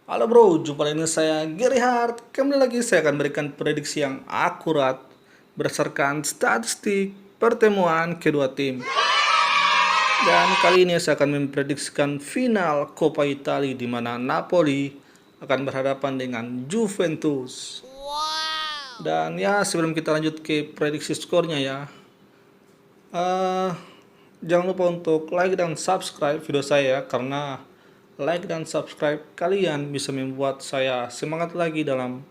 Halo bro, jumpa lagi dengan saya Gary Hart. Kembali lagi saya akan berikan prediksi yang akurat berdasarkan statistik pertemuan kedua tim. Dan kali ini saya akan memprediksikan final Coppa Italia di mana Napoli akan berhadapan dengan Juventus. Dan ya sebelum kita lanjut ke prediksi skornya ya, eh, jangan lupa untuk like dan subscribe video saya karena like dan subscribe kalian bisa membuat saya semangat lagi dalam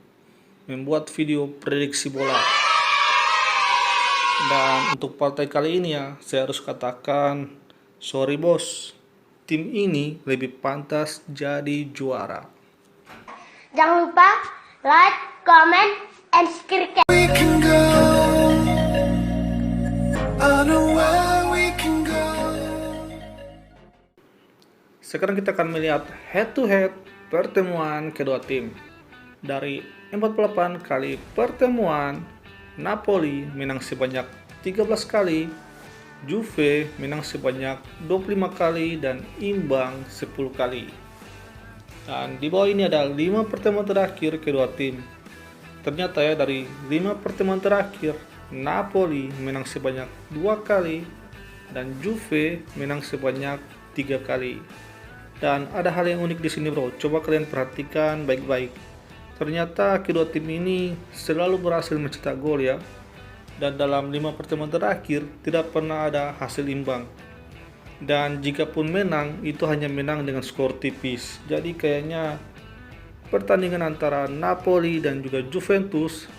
membuat video prediksi bola. Dan untuk partai kali ini ya, saya harus katakan sorry bos, tim ini lebih pantas jadi juara. Jangan lupa like, comment, and subscribe. We can go. I know where we can go. Sekarang kita akan melihat head to head pertemuan kedua tim. Dari 48 kali pertemuan, Napoli menang sebanyak 13 kali, Juve menang sebanyak 25 kali dan imbang 10 kali. Dan di bawah ini ada 5 pertemuan terakhir kedua tim. Ternyata ya dari 5 pertemuan terakhir, Napoli menang sebanyak 2 kali dan Juve menang sebanyak 3 kali. Dan ada hal yang unik di sini bro, coba kalian perhatikan baik-baik. Ternyata kedua tim ini selalu berhasil mencetak gol ya. Dan dalam 5 pertemuan terakhir tidak pernah ada hasil imbang. Dan jika pun menang, itu hanya menang dengan skor tipis. Jadi kayaknya pertandingan antara Napoli dan juga Juventus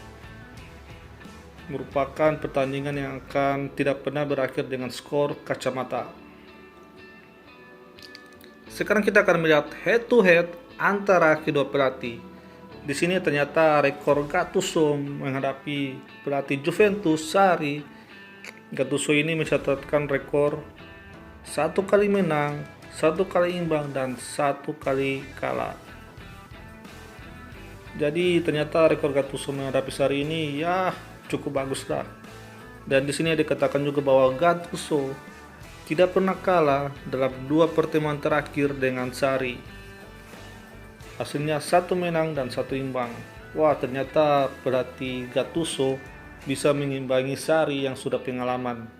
merupakan pertandingan yang akan tidak pernah berakhir dengan skor kacamata. Sekarang kita akan melihat head to head antara kedua pelatih. Di sini ternyata rekor Gattuso menghadapi pelatih Juventus Sarri. Gattuso ini mencatatkan rekor 1 kali menang, 1 kali imbang dan 1 kali kalah. Jadi ternyata rekor Gattuso menghadapi Sarri ini ya cukup bagus lah. Dan di sini dikatakan juga bahwa Gattuso tidak pernah kalah dalam 2 pertemuan terakhir dengan Sarri. Hasilnya 1 menang dan 1 imbang. Wah, ternyata pelatih Gattuso bisa mengimbangi Sarri yang sudah pengalaman.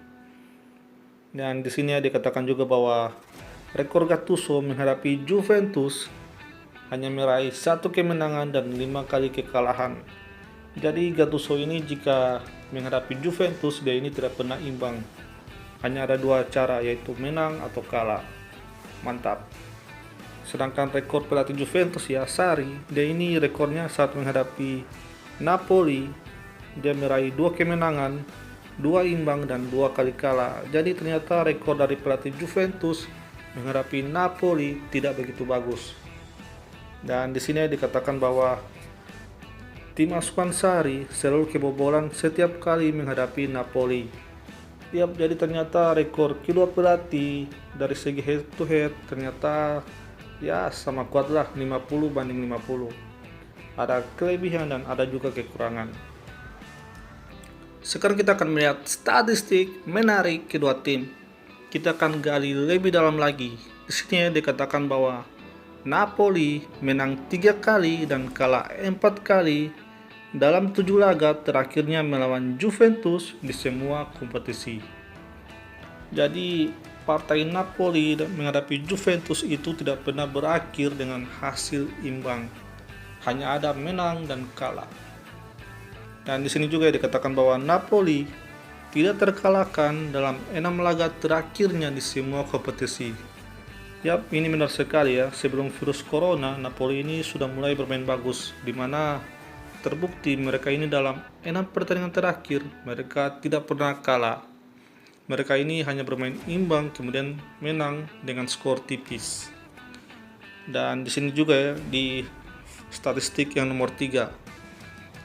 Dan di sini dikatakan juga bahwa rekor Gattuso menghadapi Juventus hanya meraih 1 kemenangan dan 5 kali kekalahan. Jadi Gattuso ini jika menghadapi Juventus dia ini tidak pernah imbang. Hanya ada 2 cara, yaitu menang atau kalah. Mantap. Sedangkan rekor pelatih Juventus ya Sarri, dia ini rekornya saat menghadapi Napoli dia meraih 2 kemenangan, 2 imbang dan 2 kali kalah. Jadi ternyata rekor dari pelatih Juventus menghadapi Napoli tidak begitu bagus. Dan di sini dikatakan bahwa tim asuhan Sarri selalu kebobolan setiap kali menghadapi Napoli. Yap, jadi ternyata rekor kedua pelatih dari segi head to head ternyata ya sama kuat lah, 50 banding 50. Ada kelebihan dan ada juga kekurangan. Sekarang kita akan melihat statistik menarik kedua tim. Kita akan gali lebih dalam lagi. Di sini dikatakan bahwa Napoli menang 3 kali dan kalah 4 kali dalam 7 laga terakhirnya melawan Juventus di semua kompetisi. Jadi partai Napoli menghadapi Juventus itu tidak pernah berakhir dengan hasil imbang. Hanya ada menang dan kalah. Dan di sini juga dikatakan bahwa Napoli tidak terkalahkan dalam 6 laga terakhirnya di semua kompetisi. Yap, ini benar sekali ya. Sebelum virus corona, Napoli ini sudah mulai bermain bagus, di mana terbukti mereka ini dalam 6 pertandingan terakhir mereka tidak pernah kalah. Mereka ini hanya bermain imbang kemudian menang dengan skor tipis. Dan di sini juga ya di statistik yang nomor 3.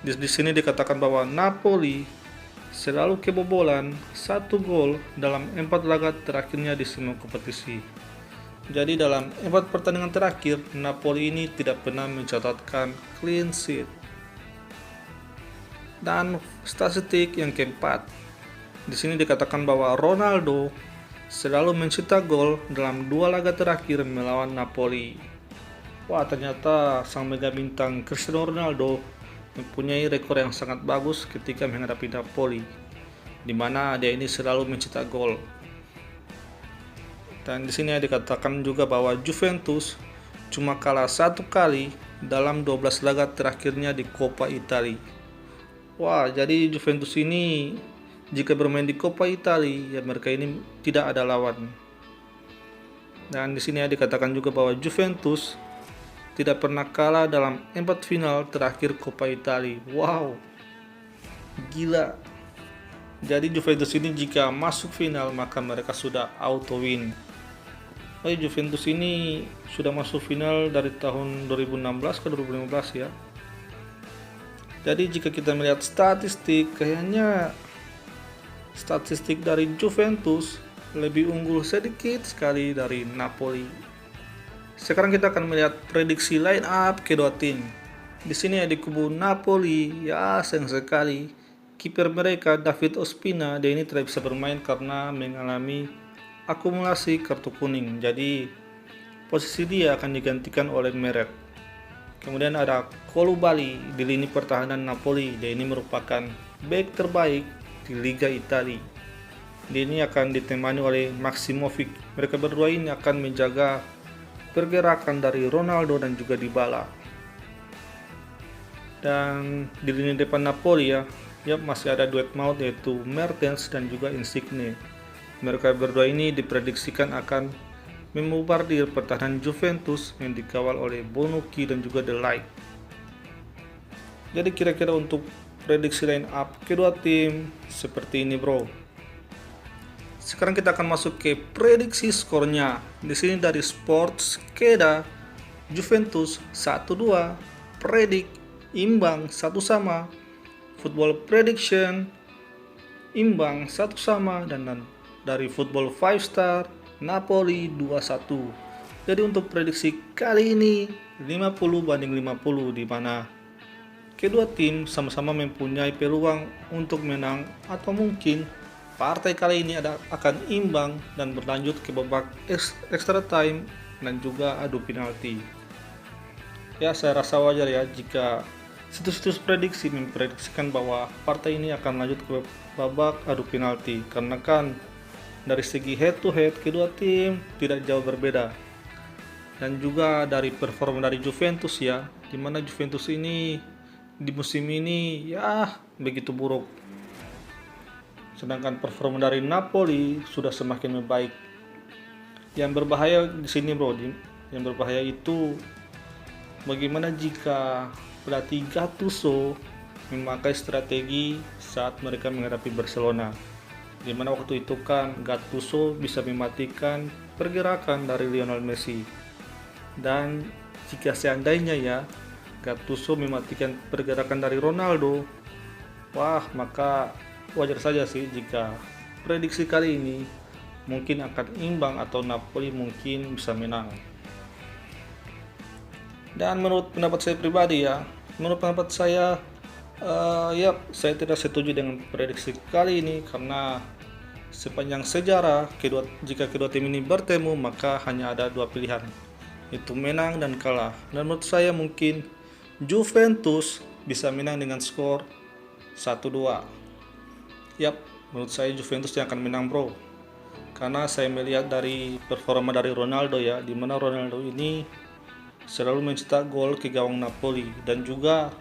Di sini dikatakan bahwa Napoli selalu kebobolan 1 gol dalam 4 laga terakhirnya di semua kompetisi. Jadi dalam 4 pertandingan terakhir Napoli ini tidak pernah mencatatkan clean sheet. Dan statistik yang keempat, di sini dikatakan bahwa Ronaldo selalu mencetak gol dalam 2 laga terakhir melawan Napoli. Wah, ternyata sang mega bintang Cristiano Ronaldo mempunyai rekor yang sangat bagus ketika menghadapi Napoli, di mana dia ini selalu mencetak gol. Dan di sini dikatakan juga bahwa Juventus cuma kalah 1 kali dalam 12 laga terakhirnya di Coppa Italia. Wah, jadi Juventus ini jika bermain di Coppa Italia, ya mereka ini tidak ada lawan. Dan di sini dikatakan juga bahwa Juventus tidak pernah kalah dalam 4 final terakhir Coppa Italia. Wow, gila. Jadi Juventus ini jika masuk final maka mereka sudah auto win. Oh, Juventus ini sudah masuk final dari tahun 2016 ke 2015 ya. Jadi jika kita melihat statistik, kayaknya statistik dari Juventus lebih unggul sedikit sekali dari Napoli. Sekarang kita akan melihat prediksi line up kedua tim. Di sini di kubu Napoli, ya sayang sekali kiper mereka David Ospina dia ini tidak bisa bermain karena mengalami akumulasi kartu kuning. Jadi posisi dia akan digantikan oleh Meret. Kemudian ada Koulibaly di lini pertahanan Napoli. Dia ini merupakan bek terbaik di Liga Italia. Dia ini akan ditemani oleh Maksimovic. Mereka berdua ini akan menjaga pergerakan dari Ronaldo dan juga Dybala. Dan di lini depan Napoli ya masih ada duet maut yaitu Mertens dan juga Insigne. Mereka berdua ini diprediksikan akan membardir pertahanan Juventus yang dikawal oleh Bonucci dan juga De Ligt. Jadi kira-kira untuk prediksi line up kedua tim seperti ini, bro. Sekarang kita akan masuk ke prediksi skornya. Di sini dari Sportscheda, Juventus 1-2, predik imbang 1-1, Football Prediction imbang 1-1, dan dari Football 5 Star Napoli 2-1. Jadi untuk prediksi kali ini 50-50, di mana kedua tim sama-sama mempunyai peluang untuk menang atau mungkin partai kali ini akan imbang dan berlanjut ke babak extra time dan juga adu penalti. Ya, saya rasa wajar ya jika situs-situs prediksi memprediksikan bahwa partai ini akan lanjut ke babak adu penalti, karena kan dari segi head to head kedua tim tidak jauh berbeda. Dan juga dari performa dari Juventus ya, dimana Juventus ini di musim ini ya begitu buruk. Sedangkan performa dari Napoli sudah semakin membaik. Yang berbahaya di sini, bro, yang berbahaya itu bagaimana jika pelatih Gattuso memakai strategi saat mereka menghadapi Barcelona, di mana waktu itu kan Gattuso bisa mematikan pergerakan dari Lionel Messi. Dan jika seandainya ya Gattuso mematikan pergerakan dari Ronaldo, wah, maka wajar saja sih jika prediksi kali ini mungkin akan imbang atau Napoli mungkin bisa menang. Dan menurut pendapat saya pribadi ya, saya tidak setuju dengan prediksi kali ini, karena sepanjang sejarah jika kedua tim ini bertemu maka hanya ada dua pilihan, yaitu menang dan kalah. Dan menurut saya mungkin Juventus bisa menang dengan skor 1-2. Menurut saya Juventus yang akan menang, bro. Karena saya melihat dari performa dari Ronaldo ya, di mana Ronaldo ini selalu mencetak gol ke gawang Napoli. Dan juga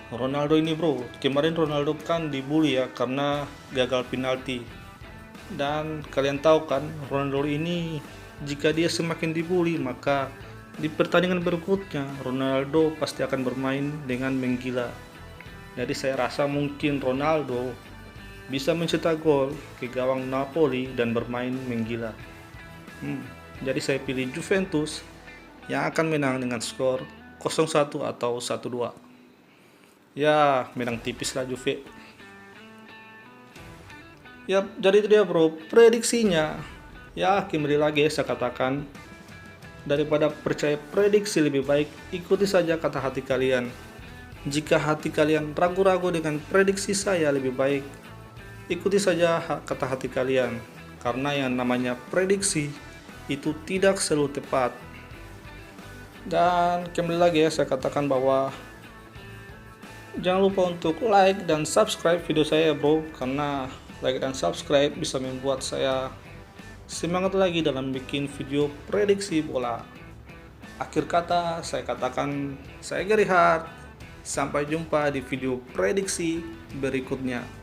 Ronaldo ini, bro, kemarin Ronaldo kan dibully ya karena gagal penalti. Dan kalian tahu kan, Ronaldo ini jika dia semakin dibully maka di pertandingan berikutnya Ronaldo pasti akan bermain dengan menggila. Jadi saya rasa mungkin Ronaldo bisa mencetak gol ke gawang Napoli dan bermain menggila. Jadi saya pilih Juventus yang akan menang dengan skor 0-1 atau 1-2. Ya, menang tipis lah Juve. Jadi itu dia, bro, prediksinya. Ya, kembali lagi saya katakan, daripada percaya prediksi lebih baik ikuti saja kata hati kalian. Jika hati kalian ragu-ragu dengan prediksi saya, lebih baik ikuti saja kata hati kalian, karena yang namanya prediksi itu tidak selalu tepat. Dan kembali lagi ya, saya katakan bahwa jangan lupa untuk like dan subscribe video saya ya bro, karena like dan subscribe bisa membuat saya semangat lagi dalam bikin video prediksi bola. Akhir kata saya katakan, saya Gary Hart. Sampai jumpa di video prediksi berikutnya.